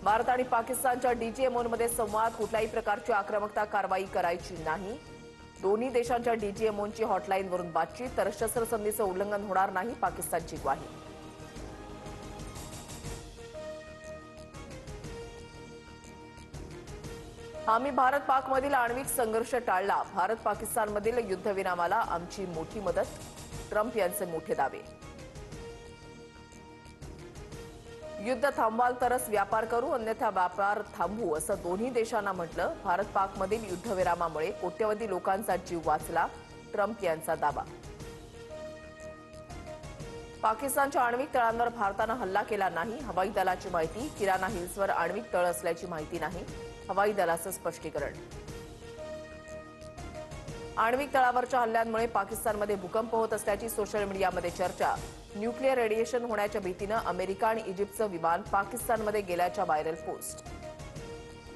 भारत आणि पाकिस्तानच्या डीजीएमओमध्ये संवाद, कुठल्याही प्रकारची आक्रमकता कारवाई करायची नाही. दोन्ही देशांच्या डीजीएमओंची हॉटलाईनवरून बातचीत, तर शस्त्रसंधीचं उल्लंघन होणार नाही, पाकिस्तानची ग्वाही. आम्ही भारत पाकमधील आण्विक संघर्ष टाळला. भारत पाकिस्तानमधील युद्धविरामाला आमची मोठी मदत. ट्रम्प यांचे मोठे दावे. युद्ध थांबवाल तरच व्यापार करू, अन्यथा व्यापार थांबवू, असं दोन्ही देशांना म्हटलं. भारत पाकमधील युद्धविरामामुळे कोट्यवधी लोकांचा जीव वाचला. ट्रम्प यांचा दावा. पाकिस्तानच्या आण्विक तळांवर भारतानं हल्ला केला नाही. हवाई दलाची माहिती. किराना हिल्सवर आण्विक तळ असल्याची माहिती नाही. हवाई दलाचं स्पष्टीकरण. आण्विक तळावरच्या हल्ल्यांमुळे पाकिस्तानमध्ये भूकंप होत असल्याची सोशल मीडियामध्ये चर्चा. न्यूक्लिअर रेडिएशन होण्याच्या भीतीनं अमेरिका आणि इजिप्तचं विमान पाकिस्तानमध्ये गेल्याच्या व्हायरल पोस्ट.